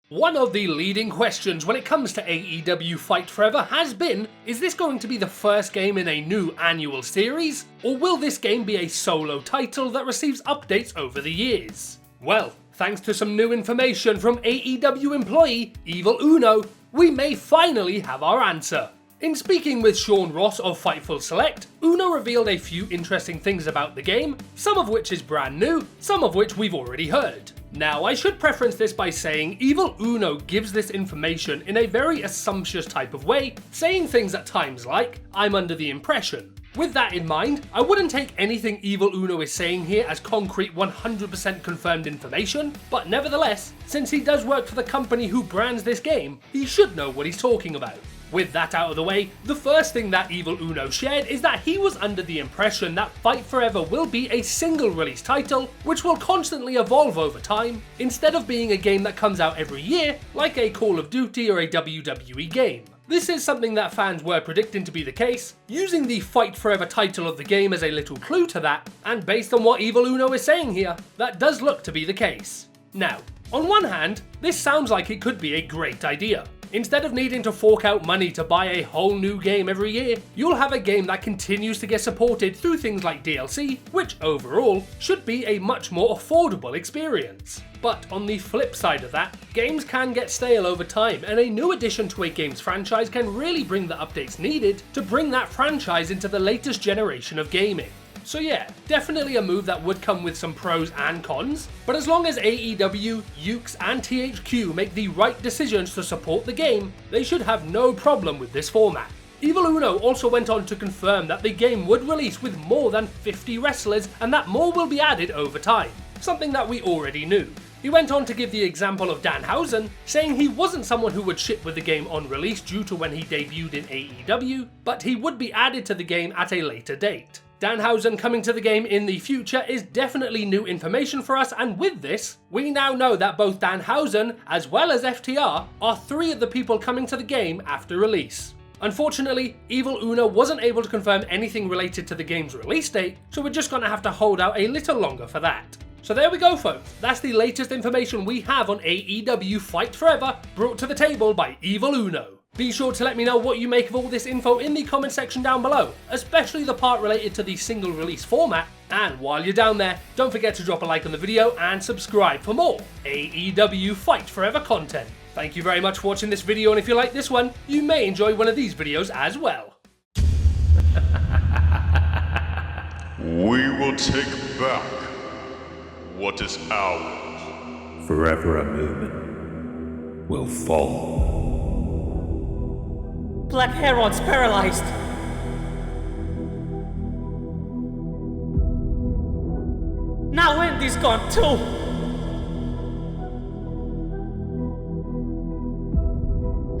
One of the leading questions when it comes to AEW Fight Forever has been, is this going to be the first game in a new annual series? Or will this game be a solo title that receives updates over the years? Well, thanks to some new information from AEW employee Evil Uno, we may finally have our answer. In speaking with Sean Ross of Fightful Select, Uno revealed a few interesting things about the game, some of which is brand new, some of which we've already heard. Now, I should preference this by saying Evil Uno gives this information in a very assumptuous type of way, saying things at times like, "I'm under the impression." With that in mind, I wouldn't take anything Evil Uno is saying here as concrete 100% confirmed information, but nevertheless, since he does work for the company who brands this game, he should know what he's talking about. With that out of the way, the first thing that Evil Uno shared is that he was under the impression that Fight Forever will be a single release title, which will constantly evolve over time, instead of being a game that comes out every year, like a Call of Duty or a WWE game. This is something that fans were predicting to be the case, using the Fight Forever title of the game as a little clue to that, and based on what Evil Uno is saying here, that does look to be the case. Now, on one hand, this sounds like it could be a great idea. Instead of needing to fork out money to buy a whole new game every year, you'll have a game that continues to get supported through things like DLC, which overall should be a much more affordable experience. But on the flip side of that, games can get stale over time, and a new addition to a game's franchise can really bring the updates needed to bring that franchise into the latest generation of gaming. So yeah, definitely a move that would come with some pros and cons, but as long as AEW, Ukes and THQ make the right decisions to support the game, they should have no problem with this format. Evil Uno also went on to confirm that the game would release with more than 50 wrestlers and that more will be added over time, something that we already knew. He went on to give the example of Danhausen, saying he wasn't someone who would ship with the game on release due to when he debuted in AEW, but he would be added to the game at a later date. Danhausen coming to the game in the future is definitely new information for us, and with this, we now know that both Danhausen as well as FTR are three of the people coming to the game after release. Unfortunately, Evil Uno wasn't able to confirm anything related to the game's release date, so we're just gonna have to hold out a little longer for that. So there we go folks, that's the latest information we have on AEW Fight Forever, brought to the table by Evil Uno. Be sure to let me know what you make of all this info in the comment section down below, especially the part related to the single release format, and while you're down there, don't forget to drop a like on the video and subscribe for more AEW Fight Forever content. Thank you very much for watching this video, and if you like this one, you may enjoy one of these videos as well. We will take back what is ours. Forever a movement will fall. Black Heron's paralyzed. Now Andy's gone too.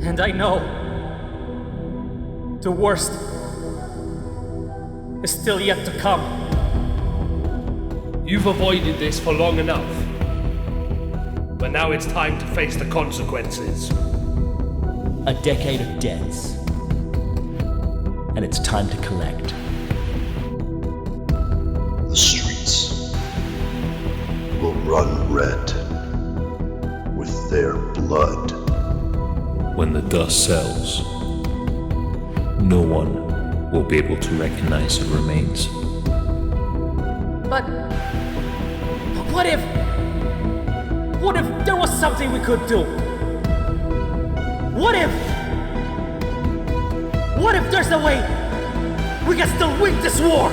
And I know the worst is still yet to come. You've avoided this for long enough, but now it's time to face the consequences. A decade of debts, and it's time to collect. The streets will run red with their blood. When the dust settles, no one will be able to recognize the remains. But what if there was something we could do? What if there's a way we can still win this war?